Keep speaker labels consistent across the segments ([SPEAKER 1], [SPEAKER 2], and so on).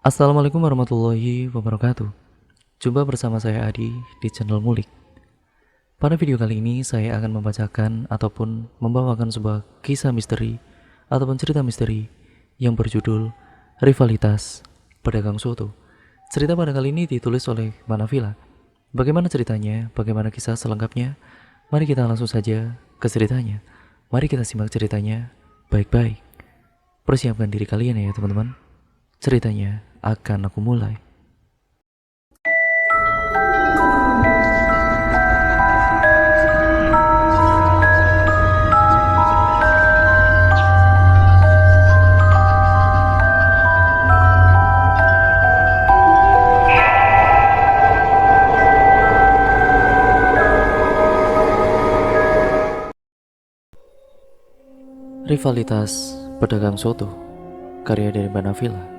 [SPEAKER 1] Assalamualaikum warahmatullahi wabarakatuh. Jumpa bersama saya Adi di channel Ngulik. Pada video kali ini saya akan membacakan ataupun membawakan sebuah kisah misteri ataupun cerita misteri yang berjudul Rivalitas Pedagang Soto. Cerita pada kali ini ditulis oleh Manavila. Bagaimana ceritanya? Bagaimana kisah selengkapnya? Mari kita langsung saja ke ceritanya. Mari kita simak ceritanya baik-baik. Persiapkan diri kalian ya teman-teman. Ceritanya akan aku mulai. Rivalitas Pedagang Soto, karya dari Manavila.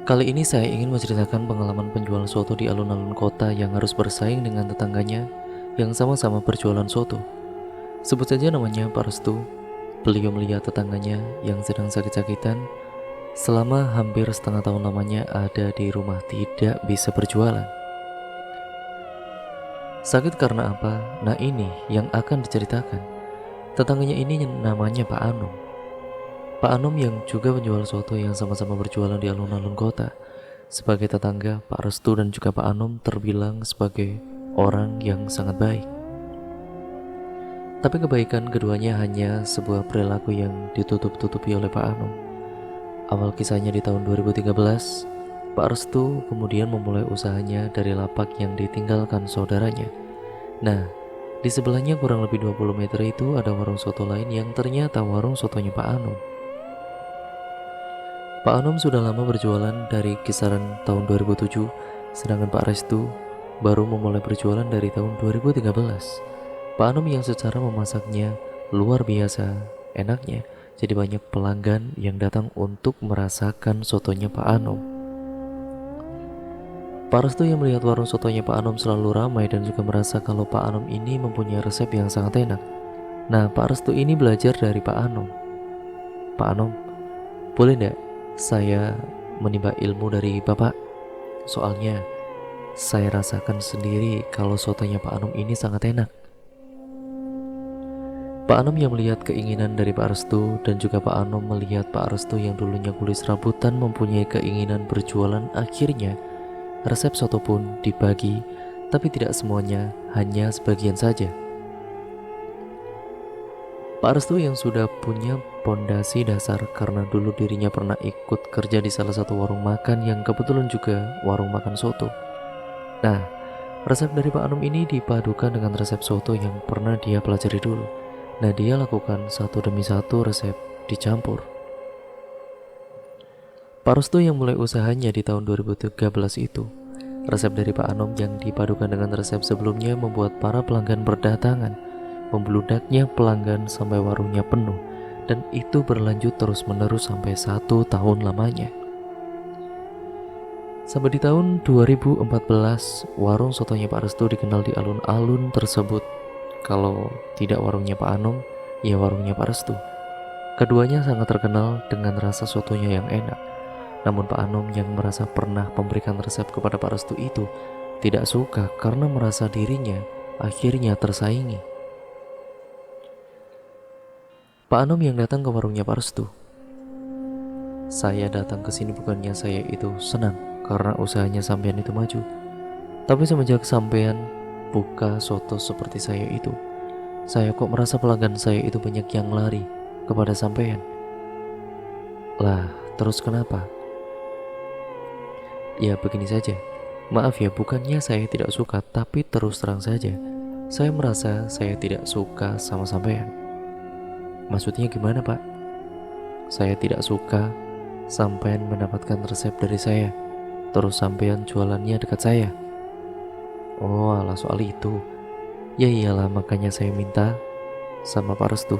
[SPEAKER 1] Kali ini saya ingin menceritakan pengalaman penjual soto di alun-alun kota yang harus bersaing dengan tetangganya yang sama-sama berjualan soto. Sebut saja namanya Pak Restu. Beliau melihat tetangganya yang sedang sakit-sakitan selama hampir setengah tahun lamanya ada di rumah tidak bisa berjualan. Sakit karena apa? Nah ini yang akan diceritakan. Tetangganya ini namanya Pak Anum. Pak Anum yang juga penjual soto yang sama-sama berjualan di alun-alun kota. Sebagai tetangga, Pak Restu dan juga Pak Anum terbilang sebagai orang yang sangat baik. Tapi kebaikan keduanya hanya sebuah perilaku yang ditutup-tutupi oleh Pak Anum. Awal kisahnya di tahun 2013, Pak Restu kemudian memulai usahanya dari lapak yang ditinggalkan saudaranya. Nah, di sebelahnya kurang lebih 20 meter itu ada warung soto lain yang ternyata warung sotonya Pak Anum. Pak Anum sudah lama berjualan dari kisaran tahun 2007, sedangkan Pak Restu baru memulai berjualan dari tahun 2013. Pak Anum yang secara memasaknya luar biasa enaknya, jadi banyak pelanggan yang datang untuk merasakan sotonya Pak Anum. Pak Restu yang melihat warung sotonya Pak Anum selalu ramai dan juga merasa kalau Pak Anum ini mempunyai resep yang sangat enak. Nah, Pak Restu ini belajar dari Pak Anum. Pak Anum, boleh enggak saya menimba ilmu dari Bapak? Soalnya saya rasakan sendiri kalau sotonya Pak Anum ini sangat enak. Pak Anum yang melihat keinginan dari Pak Restu dan juga Pak Anum melihat Pak Restu yang dulunya kulis rabutan mempunyai keinginan berjualan, akhirnya resep soto pun dibagi, tapi tidak semuanya, hanya sebagian saja. Pak Restu yang sudah punya pondasi dasar karena dulu dirinya pernah ikut kerja di salah satu warung makan yang kebetulan juga warung makan soto. Nah, resep dari Pak Anum ini dipadukan dengan resep soto yang pernah dia pelajari dulu. Nah, dia lakukan satu demi satu resep dicampur. Pak Restu yang mulai usahanya di tahun 2013 itu, resep dari Pak Anum yang dipadukan dengan resep sebelumnya membuat para pelanggan berdatangan. Membludaknya pelanggan sampai warungnya penuh, dan itu berlanjut terus-menerus sampai 1 tahun lamanya. Sampai di tahun 2014, warung sotonya Pak Restu dikenal di alun-alun tersebut. Kalau tidak warungnya Pak Anum, ya warungnya Pak Restu. Keduanya sangat terkenal dengan rasa sotonya yang enak. Namun Pak Anum yang merasa pernah memberikan resep kepada Pak Restu itu tidak suka karena merasa dirinya akhirnya tersaingi. Pak Anum yang datang ke warungnya Pak Restu. Saya datang ke sini bukannya saya itu senang karena usahanya sampean itu maju, tapi semenjak sampean buka soto seperti saya itu, saya kok merasa pelanggan saya itu banyak yang lari kepada sampean. Lah, terus kenapa? Ya begini saja. Maaf ya, bukannya saya tidak suka, tapi terus terang saja, saya merasa saya tidak suka sama sampean. Maksudnya gimana, Pak? Saya tidak suka sampean mendapatkan resep dari saya, terus sampean jualannya dekat saya. Oh, alah soal itu. Ya iyalah, makanya saya minta sama Pak Restu.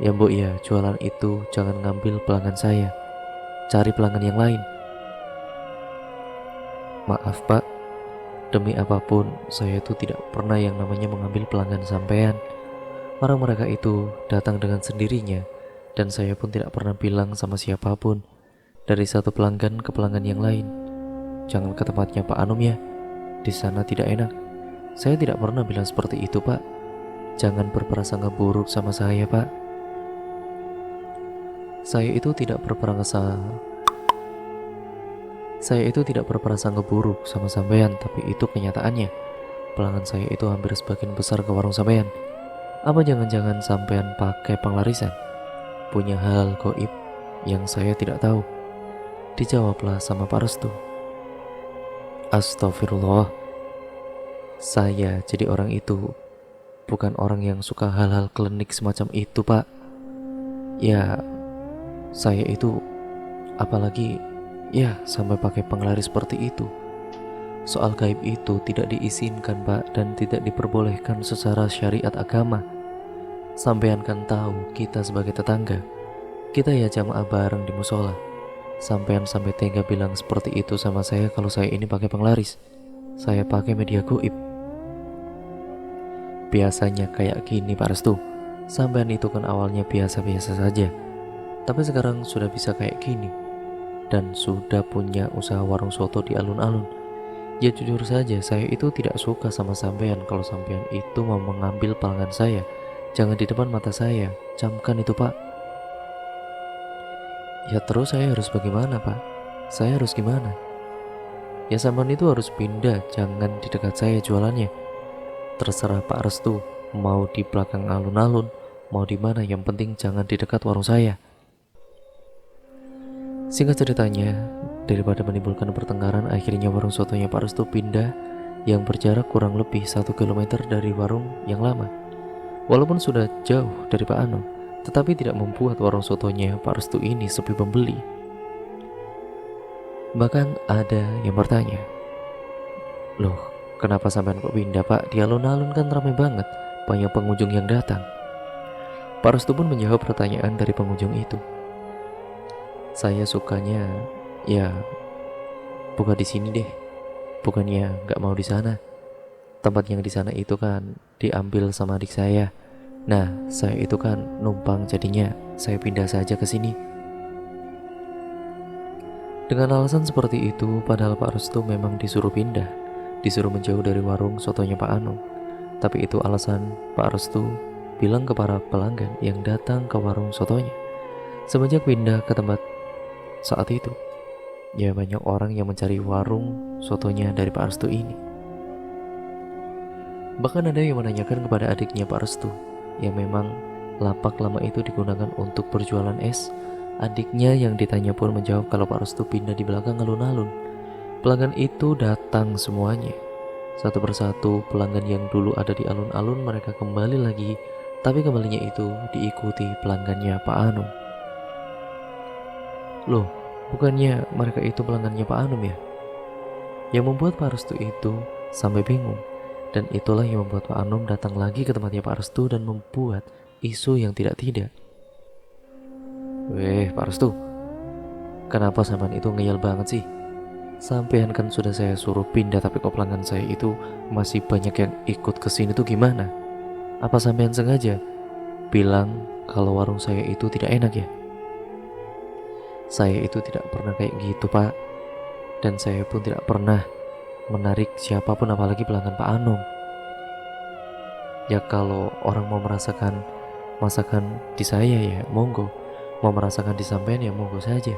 [SPEAKER 1] Ya Mbok ya, jualan itu jangan ngambil pelanggan saya, cari pelanggan yang lain. Maaf Pak, demi apapun saya itu tidak pernah yang namanya mengambil pelanggan sampean. Orang mereka itu datang dengan sendirinya, dan saya pun tidak pernah bilang sama siapapun. dari satu pelanggan ke pelanggan yang lain. Jangan ke tempatnya Pak Anum ya, di sana tidak enak. Saya tidak pernah bilang seperti itu Pak. Jangan berprasangka buruk sama saya Pak. Saya itu tidak berprasangka buruk sama sampean, tapi itu kenyataannya. Pelanggan saya itu hampir sebagian besar ke warung sampean. Apa jangan-jangan sampean pakai penglarisan? Punya hal gaib yang saya tidak tahu? Dijawablah sama Pak Restu. Astagfirullah. Saya jadi orang itu bukan orang yang suka hal-hal klinik semacam itu Pak. Ya, saya itu apalagi ya sampai pakai penglaris seperti itu. Soal gaib itu tidak diizinkan Pak, dan tidak diperbolehkan secara syariat agama. Sampean kan tahu kita sebagai tetangga, kita ya jamaah bareng di musola. Sampean sampai tega bilang seperti itu sama saya kalau saya ini pakai penglaris. Saya pakai media gaib. Biasanya kayak gini Pak Restu. Sampean itu kan awalnya biasa-biasa saja, tapi sekarang sudah bisa kayak gini, dan sudah punya usaha warung soto di alun-alun. Ya jujur saja, saya itu tidak suka sama sampean kalau sampean itu mau mengambil pelanggan saya. Jangan di depan mata saya, camkan itu Pak. Ya terus saya harus bagaimana Pak? Saya harus gimana? Ya sampean itu harus pindah, jangan di dekat saya jualannya. Terserah Pak Restu, mau di belakang alun-alun, mau di mana, yang penting jangan di dekat warung saya. Singkat ceritanya, daripada menimbulkan pertengkaran, akhirnya warung sotonya Pak Restu pindah yang berjarak kurang lebih 1 km dari warung yang lama. Walaupun sudah jauh dari Pak Anum, tetapi tidak membuat warung sotonya Pak Restu ini sepi pembeli. Bahkan ada yang bertanya, "Loh, kenapa sampean kok pindah Pak? Di alun-alun kan ramai banget, banyak pengunjung yang datang." Pak Restu pun menjawab pertanyaan dari pengunjung itu. "Saya sukanya ya buka di sini deh, bukannya nggak mau di sana. Tempat yang di sana itu kan diambil sama adik saya. Nah, saya itu kan numpang, jadinya saya pindah saja ke sini." Dengan alasan seperti itu, padahal Pak Restu memang disuruh pindah, disuruh menjauh dari warung sotonya Pak Anum. Tapi itu alasan Pak Restu bilang ke para pelanggan yang datang ke warung sotonya. Semenjak pindah ke tempat saat itu, ya banyak orang yang mencari warung sotonya dari Pak Restu ini. Bahkan ada yang menanyakan kepada adiknya Pak Restu, yang memang lapak lama itu digunakan untuk berjualan es. Adiknya yang ditanya pun menjawab kalau Pak Restu pindah di belakang alun-alun. Pelanggan itu datang semuanya. Satu persatu pelanggan yang dulu ada di alun-alun mereka kembali lagi, tapi kembalinya itu diikuti pelanggannya Pak Anum. Loh, bukannya mereka itu pelanggannya Pak Anum ya? Yang membuat Pak Restu itu sampai bingung. Dan itulah yang membuat Pak Anum datang lagi ke tempatnya Pak Restu dan membuat isu yang tidak-tidak. "Weh Pak Restu, kenapa sampean itu ngeyel banget sih? Sampean kan sudah saya suruh pindah, tapi kok pelanggan saya itu masih banyak yang ikut ke sini tuh gimana? Apa sampean sengaja bilang kalau warung saya itu tidak enak ya?" "Saya itu tidak pernah kayak gitu Pak, dan saya pun tidak pernah menarik siapapun, apalagi pelanggan Pak Anum. Ya kalau orang mau merasakan masakan di saya ya monggo, mau merasakan di sampean ya monggo saja.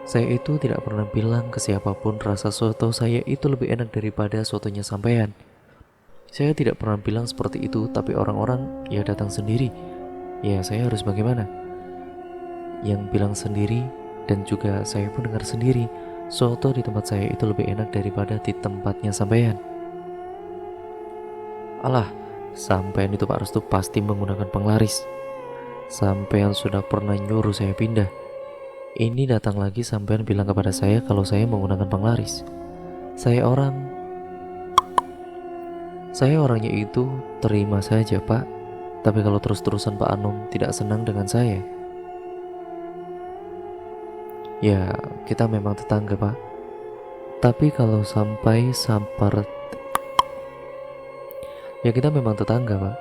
[SPEAKER 1] Saya itu tidak pernah bilang ke siapapun rasa soto saya itu lebih enak daripada sotonya sampean. Saya tidak pernah bilang seperti itu, tapi orang-orang ya datang sendiri. Ya saya harus bagaimana? Yang bilang sendiri, dan juga saya pun dengar sendiri, soto di tempat saya itu lebih enak daripada di tempatnya sampean." "Alah, sampean itu Pak Restu pasti menggunakan penglaris. Sampean sudah pernah nyuruh saya pindah. Ini datang lagi sampean bilang kepada saya kalau saya menggunakan penglaris. Saya orangnya itu terima saja Pak. Tapi kalau terus-terusan Pak Anum tidak senang dengan saya, ya kita memang tetangga Pak. Tapi kalau sampai ya kita memang tetangga Pak.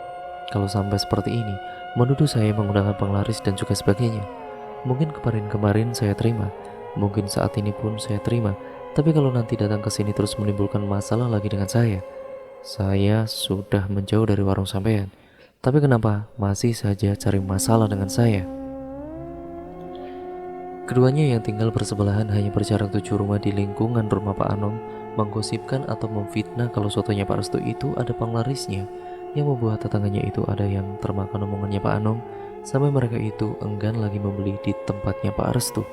[SPEAKER 1] Kalau sampai seperti ini, menuduh saya menggunakan penglaris dan juga sebagainya, mungkin kemarin-kemarin saya terima, Mungkin saat ini pun saya terima, tapi kalau nanti datang ke sini terus menimbulkan masalah lagi dengan saya sudah menjauh dari warung sampean. Tapi kenapa masih saja cari masalah dengan saya? Keduanya yang tinggal bersebelahan hanya berjarak 7 rumah di lingkungan rumah Pak Anom menggosipkan atau memfitnah kalau sotonya Pak Restu itu ada penglarisnya, yang membuat tetangganya itu ada yang termakan omongannya Pak Anom sampai mereka itu enggan lagi membeli di tempatnya Pak Restu.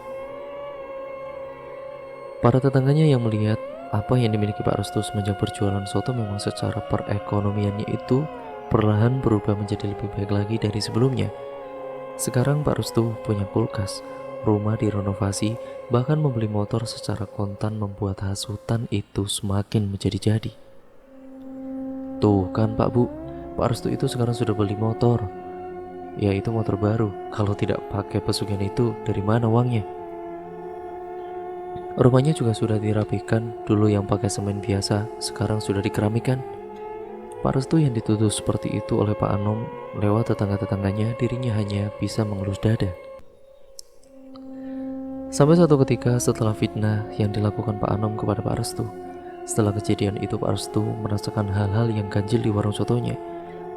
[SPEAKER 1] Para tetangganya yang melihat apa yang dimiliki Pak Restu semenjak berjualan soto memang secara perekonomiannya itu perlahan berubah menjadi lebih baik lagi dari sebelumnya. Sekarang Pak Restu punya kulkas, rumah direnovasi, bahkan membeli motor secara kontan membuat hasutan itu semakin menjadi-jadi. Tuh kan Pak Bu, Pak Restu itu sekarang sudah beli motor, yaitu motor baru. Kalau tidak pakai pesugihan itu, dari mana uangnya? Rumahnya juga sudah dirapikan, dulu yang pakai semen biasa, sekarang sudah dikeramikan. Pak Restu yang dituduh seperti itu oleh Pak Anom lewat tetangga-tetangganya, dirinya hanya bisa mengelus dada. Sampai suatu ketika setelah fitnah yang dilakukan Pak Anom kepada Pak Restu, setelah kejadian itu Pak Restu merasakan hal-hal yang ganjil di warung sotonya.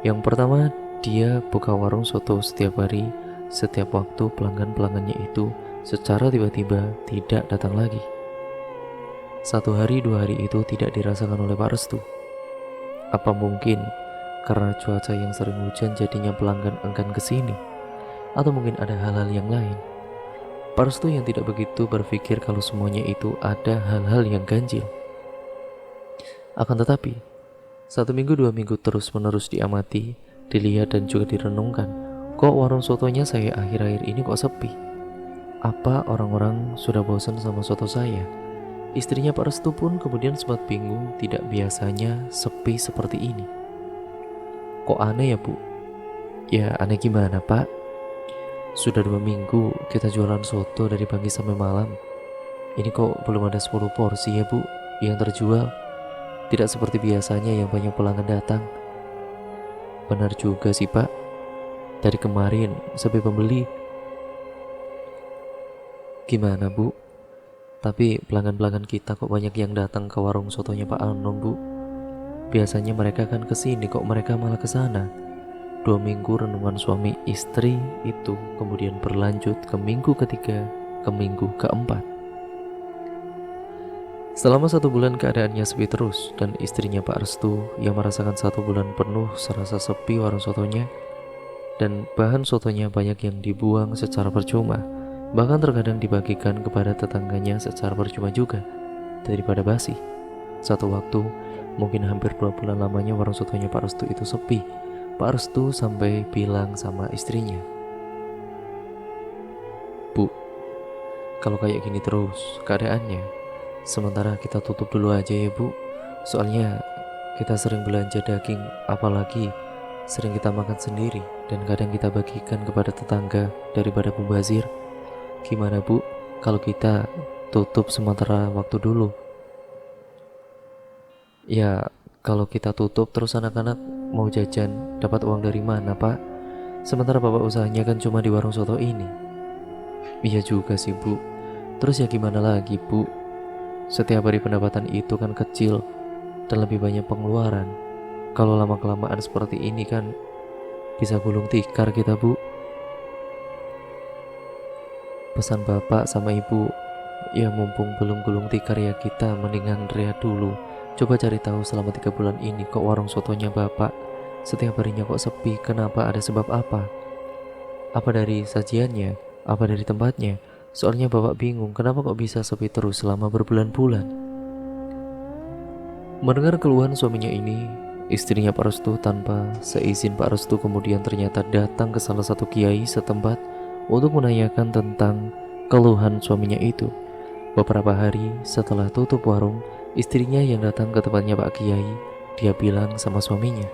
[SPEAKER 1] Yang pertama, dia buka warung soto setiap hari, setiap waktu pelanggan-pelanggannya itu secara tiba-tiba tidak datang lagi. 1 hari 2 hari itu tidak dirasakan oleh Pak Restu. Apa mungkin karena cuaca yang sering hujan jadinya pelanggan enggan kesini? Atau mungkin ada hal-hal yang lain? Pak Restu yang tidak begitu berpikir kalau semuanya itu ada hal-hal yang ganjil. Akan tetapi, 1 minggu 2 minggu terus-menerus diamati, dilihat dan juga direnungkan. Kok warung sotonya saya akhir-akhir ini kok sepi? Apa orang-orang sudah bosan sama soto saya? Istrinya Pak Restu pun kemudian sempat bingung, tidak biasanya sepi seperti ini. Kok aneh ya Bu? Ya aneh gimana Pak? Sudah 2 minggu kita jualan soto dari pagi sampai malam. Ini kok belum ada 10 porsi ya Bu yang terjual? Tidak seperti biasanya yang banyak pelanggan datang. Benar juga sih Pak, dari kemarin sepi pembeli. Gimana Bu? Tapi pelanggan-pelanggan kita kok banyak yang datang ke warung sotonya Pak Anom Bu. Biasanya mereka kan kesini, kok mereka malah kesana. 2 minggu renungan suami istri itu kemudian berlanjut ke minggu ketiga, ke minggu keempat. Selama 1 bulan keadaannya sepi terus, dan istrinya Pak Restu yang merasakan 1 bulan penuh serasa sepi warung sotonya, dan bahan sotonya banyak yang dibuang secara percuma, bahkan terkadang dibagikan kepada tetangganya secara percuma juga, daripada basi. Satu waktu, mungkin hampir 2 bulan lamanya warung sotonya Pak Restu itu sepi. Pak Restu sampai bilang sama istrinya, Bu, kalau kayak gini terus keadaannya, sementara kita tutup dulu aja ya Bu. Soalnya kita sering belanja daging, apalagi sering kita makan sendiri, dan kadang kita bagikan kepada tetangga daripada mubazir. Gimana Bu, kalau kita tutup sementara waktu dulu? Ya, kalau kita tutup terus anak-anak mau jajan, dapat uang dari mana Pak? Sementara Bapak usahanya kan cuma di warung soto ini. Iya juga sih Bu. Terus ya gimana lagi Bu? Setiap hari pendapatan itu kan kecil dan lebih banyak pengeluaran. Kalau lama-kelamaan seperti ini kan bisa gulung tikar kita Bu. Pesan Bapak sama Ibu, ya mumpung belum gulung tikar ya kita mendingan rehat dulu. Coba cari tahu selama 3 bulan ini kok warung sotonya Bapak setiap harinya kok sepi, kenapa, ada sebab apa? Apa dari sajiannya? Apa dari tempatnya? Soalnya Bapak bingung kenapa kok bisa sepi terus selama berbulan-bulan. Mendengar keluhan suaminya ini, istrinya Pak Restu tanpa seizin Pak Restu kemudian ternyata datang ke salah satu kiai setempat untuk menanyakan tentang keluhan suaminya itu. Beberapa hari setelah tutup warung, istrinya yang datang ke tempatnya Pak Kiai, dia bilang sama suaminya,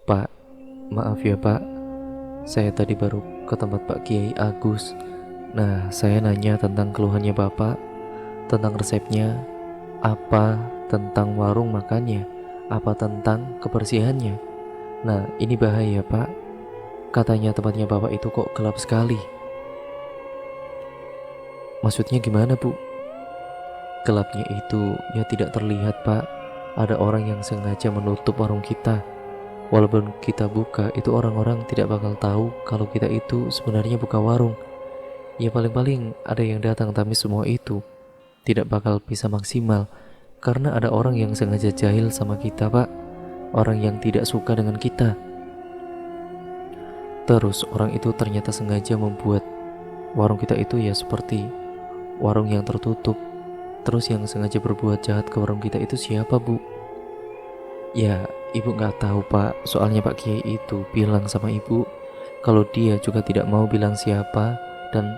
[SPEAKER 1] Pak, maaf ya Pak, saya tadi baru ke tempat Pak Kiai Agus. Nah, saya nanya tentang keluhannya Bapak, tentang resepnya, apa tentang warung makannya, apa tentang kebersihannya. Nah, ini bahaya Pak, katanya tempatnya Bapak itu kok gelap sekali. Maksudnya gimana, Bu? Gelapnya itu ya tidak terlihat, Pak. Ada orang yang sengaja menutup warung kita. Walaupun kita buka, itu orang-orang tidak bakal tahu kalau kita itu sebenarnya buka warung. Ya paling-paling ada yang datang, tapi semua itu tidak bakal bisa maksimal karena ada orang yang sengaja jahil sama kita, Pak. Orang yang tidak suka dengan kita. Terus orang itu ternyata sengaja membuat warung kita itu ya seperti warung yang tertutup. Terus yang sengaja berbuat jahat ke warung kita itu siapa, Bu? Ya, ibu nggak tahu, Pak. Soalnya Pak Kiai itu bilang sama ibu kalau dia juga tidak mau bilang siapa dan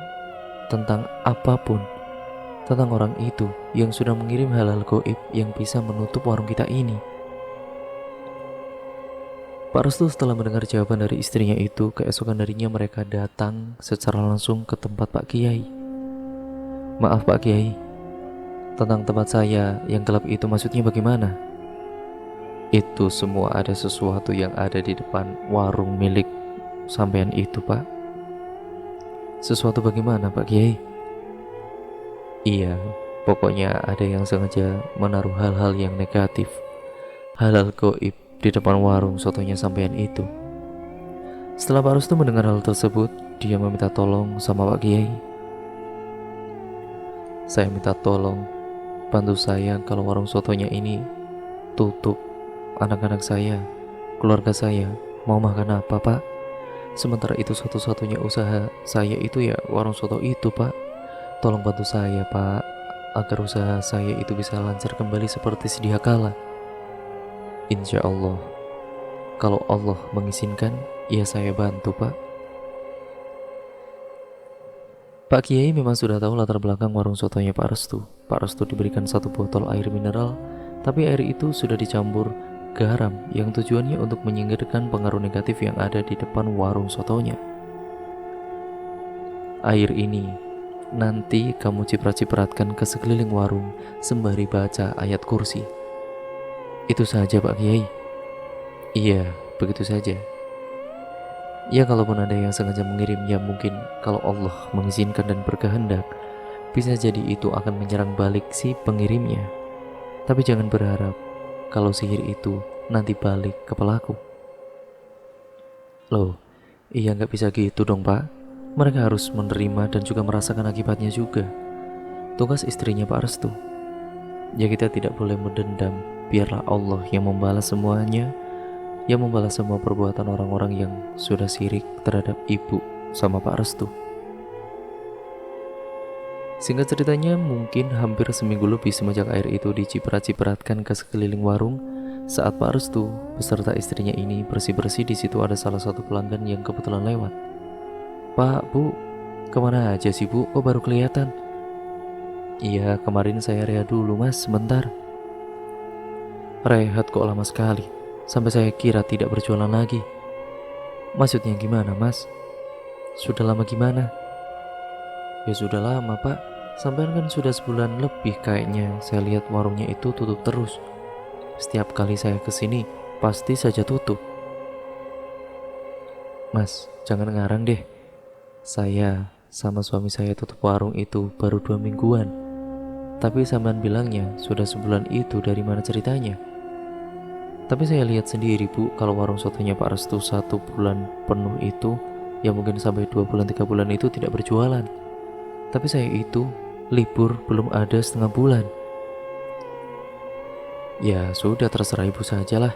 [SPEAKER 1] tentang apapun tentang orang itu yang sudah mengirim hal-hal gaib yang bisa menutup warung kita ini. Pak Restu setelah mendengar jawaban dari istrinya itu, keesokan harinya mereka datang secara langsung ke tempat Pak Kiai. Maaf Pak Kiai, tentang tempat saya yang gelap itu maksudnya bagaimana? Itu semua ada sesuatu yang ada di depan warung milik sampean itu, Pak. Sesuatu bagaimana Pak Kiai? Iya, pokoknya ada yang sengaja menaruh hal-hal yang negatif, hal-hal gaib di depan warung sotonya sampean itu. Setelah Pak Restu mendengar hal tersebut, dia meminta tolong sama Pak Kiai. Saya minta tolong, bantu saya kalau warung sotonya ini tutup. Anak-anak saya, keluarga saya mau makan apa, Pak? Sementara itu satu-satunya usaha saya itu ya warung soto itu, Pak. Tolong bantu saya, Pak, agar usaha saya itu bisa lancar kembali seperti sedia kala. Insya Allah, kalau Allah mengizinkan, ya saya bantu, Pak. Pak Kiai memang sudah tahu latar belakang warung sotonya Pak Restu. Pak Restu diberikan satu botol air mineral, tapi air itu sudah dicampur garam yang tujuannya untuk menyingkirkan pengaruh negatif yang ada di depan warung sotonya. Air ini nanti kamu ciprat-cipratkan ke sekeliling warung sembari baca ayat kursi. Itu saja Pak Kiai. Iya, begitu saja. Ya kalaupun ada yang sengaja mengirimnya, mungkin kalau Allah mengizinkan dan berkehendak, bisa jadi itu akan menyerang balik si pengirimnya. Tapi jangan berharap kalau sihir itu nanti balik ke pelaku. Loh, iya nggak bisa gitu dong Pak. Mereka harus menerima dan juga merasakan akibatnya juga. Tugas istrinya Pak Restu. Ya kita tidak boleh mendendam, biarlah Allah yang membalas semuanya, yang membalas semua perbuatan orang-orang yang sudah sirik terhadap ibu sama Pak Restu. Singkat ceritanya, mungkin hampir seminggu lebih semenjak air itu diciprat-cipratkan ke sekeliling warung, saat Pak Restu beserta istrinya ini bersih-bersih, di situ ada salah satu pelanggan yang kebetulan lewat. Pak, Bu, kemana aja sih Bu? Kok baru kelihatan? Iya, kemarin saya rehat dulu Mas, sebentar. Rehat kok lama sekali, sampai saya kira tidak berjualan lagi. Maksudnya gimana Mas? Sudah lama gimana? Ya sudah lama Pak, sampai kan sudah sebulan lebih kayaknya. Saya lihat warungnya itu tutup terus. Setiap kali saya kesini pasti saja tutup. Mas, jangan ngarang deh. Saya sama suami saya tutup warung itu baru 2 mingguan. Tapi sampean bilangnya sudah sebulan, itu dari mana ceritanya? Tapi saya lihat sendiri Bu, kalau warung sotonya Pak Restu 1 bulan penuh itu, ya mungkin sampai 2 bulan 3 bulan itu tidak berjualan. Tapi saya itu libur belum ada setengah bulan. Ya sudah, terserah ibu sajalah.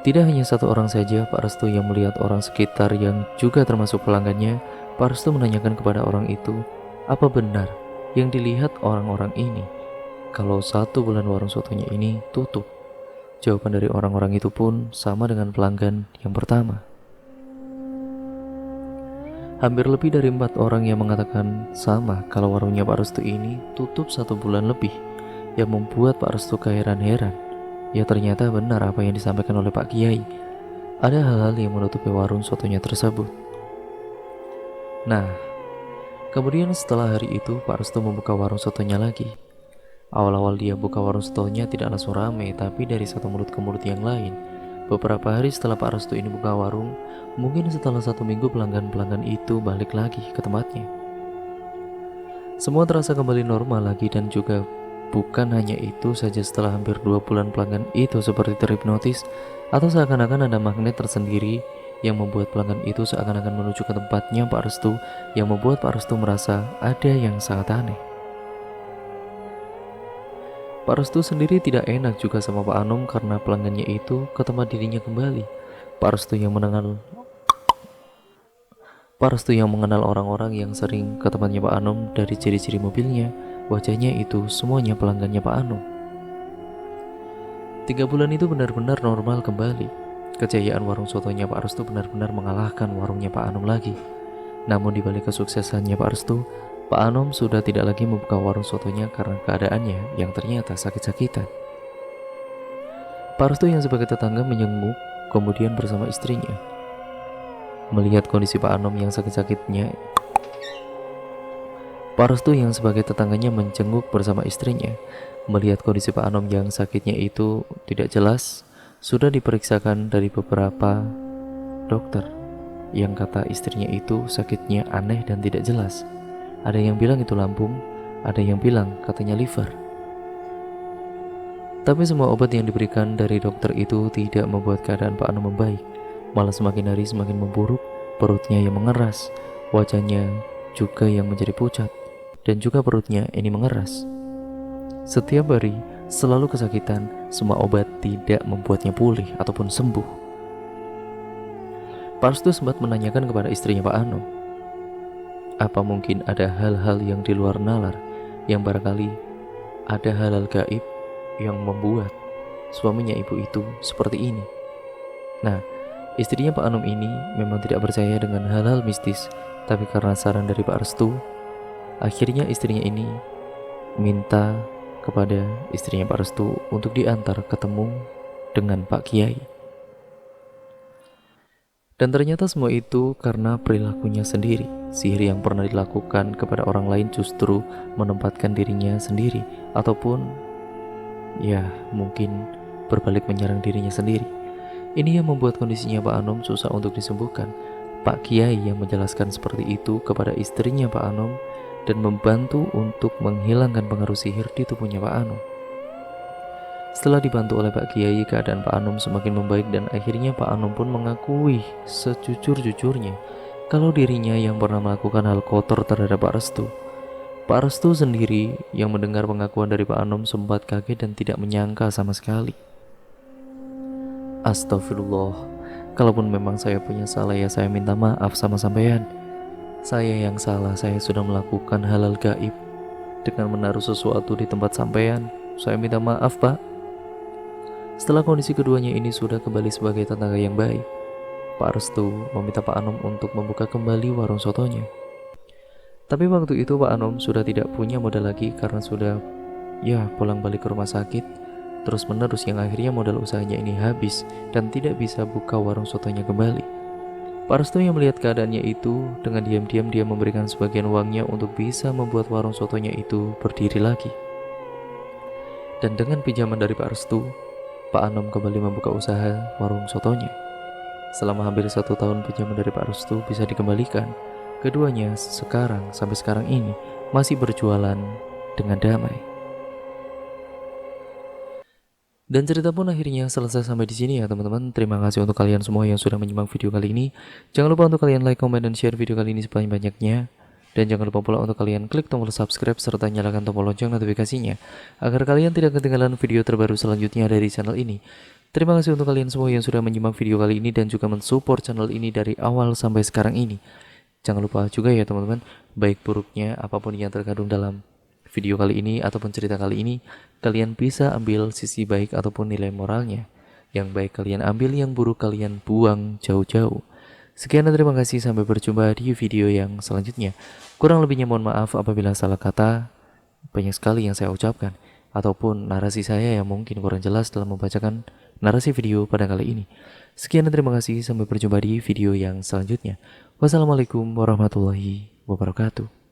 [SPEAKER 1] Tidak hanya satu orang saja Pak Restu yang melihat, orang sekitar yang juga termasuk pelanggannya. Pak Restu menanyakan kepada orang itu, apa benar yang dilihat orang-orang ini kalau 1 bulan warung sotonya ini tutup? Jawaban dari orang-orang itu pun sama dengan pelanggan yang pertama. Hampir lebih dari 4 orang yang mengatakan sama kalau warungnya Pak Restu ini tutup 1 bulan lebih, yang membuat Pak Restu keheran-heran. Ya ternyata benar apa yang disampaikan oleh Pak Kiai. Ada hal-hal yang menutupi warung sotonya tersebut. Nah, kemudian setelah hari itu Pak Restu membuka warung sotonya lagi. Awal-awal dia buka warung sotonya tidak langsung ramai, tapi dari satu mulut ke mulut yang lain. Beberapa hari setelah Pak Restu ini buka warung, mungkin setelah 1 minggu pelanggan-pelanggan itu balik lagi ke tempatnya. Semua terasa kembali normal lagi dan juga bukan hanya itu saja, setelah hampir 2 bulan pelanggan itu seperti terhipnotis atau seakan-akan ada magnet tersendiri yang membuat pelanggan itu seakan-akan menuju ke tempatnya Pak Restu, yang membuat Pak Restu merasa ada yang sangat aneh. Pak Restu sendiri tidak enak juga sama Pak Anom karena pelanggannya itu ke tempat dirinya kembali. Pak Restu yang mengenal orang-orang yang sering ke tempatnya Pak Anom dari ciri-ciri mobilnya, wajahnya itu semuanya pelanggannya Pak Anom. 3 bulan itu benar-benar normal kembali. Kejayaan warung sotonya Pak Restu benar-benar mengalahkan warungnya Pak Anom lagi. Namun di balik kesuksesannya Pak Restu, Pak Anom sudah tidak lagi membuka warung sotonya karena keadaannya yang ternyata sakit-sakitan. Pak Restu yang sebagai tetangga menjenguk kemudian bersama istrinya. Melihat kondisi Pak Anom yang sakit-sakitnya, Pak Restu yang sebagai tetangganya menjenguk bersama istrinya. Melihat kondisi Pak Anom yang sakitnya itu tidak jelas, sudah diperiksakan dari beberapa dokter yang kata istrinya itu sakitnya aneh dan tidak jelas. Ada yang bilang itu lambung, ada yang bilang katanya liver. Tapi semua obat yang diberikan dari dokter itu tidak membuat keadaan Pak Anom membaik. Malah semakin hari semakin memburuk, perutnya yang mengeras, wajahnya juga yang menjadi pucat, dan juga perutnya ini mengeras. Setiap hari selalu kesakitan, semua obat tidak membuatnya pulih ataupun sembuh. Pak Restu sempat menanyakan kepada istrinya Pak Anom, apa mungkin ada hal-hal yang di luar nalar, yang barangkali ada hal-hal gaib yang membuat suaminya ibu itu seperti ini. Nah, istrinya Pak Anom ini memang tidak percaya dengan hal-hal mistis, tapi karena saran dari Pak Restu, akhirnya istrinya ini minta kepada istrinya Pak Restu untuk diantar ketemu dengan Pak Kiai. Dan ternyata semua itu karena perilakunya sendiri. Sihir yang pernah dilakukan kepada orang lain justru menempatkan dirinya sendiri, ataupun ya mungkin berbalik menyerang dirinya sendiri. Ini yang membuat kondisinya Pak Anom susah untuk disembuhkan. Pak Kiai yang menjelaskan seperti itu kepada istrinya Pak Anom dan membantu untuk menghilangkan pengaruh sihir di tubuhnya Pak Anom. Setelah dibantu oleh Pak Kiai, keadaan Pak Anom semakin membaik dan akhirnya Pak Anom pun mengakui sejujur-jujurnya kalau dirinya yang pernah melakukan hal kotor terhadap Pak Restu. Pak Restu sendiri yang mendengar pengakuan dari Pak Anom sempat kaget dan tidak menyangka sama sekali. Astagfirullah, kalaupun memang saya punya salah ya saya minta maaf sama sampean. Saya yang salah, saya sudah melakukan hal-hal gaib dengan menaruh sesuatu di tempat sampean. Saya minta maaf Pak. Setelah kondisi keduanya ini sudah kembali sebagai tetangga yang baik, Pak Restu meminta Pak Anom untuk membuka kembali warung sotonya. Tapi waktu itu Pak Anom sudah tidak punya modal lagi karena sudah pulang balik ke rumah sakit terus menerus, yang akhirnya modal usahanya ini habis dan tidak bisa buka warung sotonya kembali. Pak Restu yang melihat keadaannya itu, dengan diam-diam dia memberikan sebagian uangnya untuk bisa membuat warung sotonya itu berdiri lagi. Dan dengan pinjaman dari Pak Restu, Pak Anom kembali membuka usaha warung sotonya. Selama hampir 1 tahun pinjaman dari Pak Restu bisa dikembalikan. Keduanya sampai sekarang ini masih berjualan dengan damai. Dan cerita pun akhirnya selesai sampai di sini ya teman-teman. Terima kasih untuk kalian semua yang sudah menyimak video kali ini. Jangan lupa untuk kalian like, comment, dan share video kali ini sebanyak-banyaknya. Dan jangan lupa pula untuk kalian klik tombol subscribe serta nyalakan tombol lonceng notifikasinya agar kalian tidak ketinggalan video terbaru selanjutnya dari channel ini. Terima kasih untuk kalian semua yang sudah menyimak video kali ini dan juga mensupport channel ini dari awal sampai sekarang ini. Jangan lupa juga ya teman-teman, baik buruknya apapun yang terkandung dalam video kali ini ataupun cerita kali ini, kalian bisa ambil sisi baik ataupun nilai moralnya. Yang baik kalian ambil, yang buruk kalian buang jauh-jauh. Sekian dan terima kasih, sampai berjumpa di video yang selanjutnya. Kurang lebihnya mohon maaf apabila salah kata, banyak sekali yang saya ucapkan, ataupun narasi saya yang mungkin kurang jelas dalam membacakan narasi video pada kali ini. Sekian dan terima kasih, sampai berjumpa di video yang selanjutnya. Wassalamualaikum warahmatullahi wabarakatuh.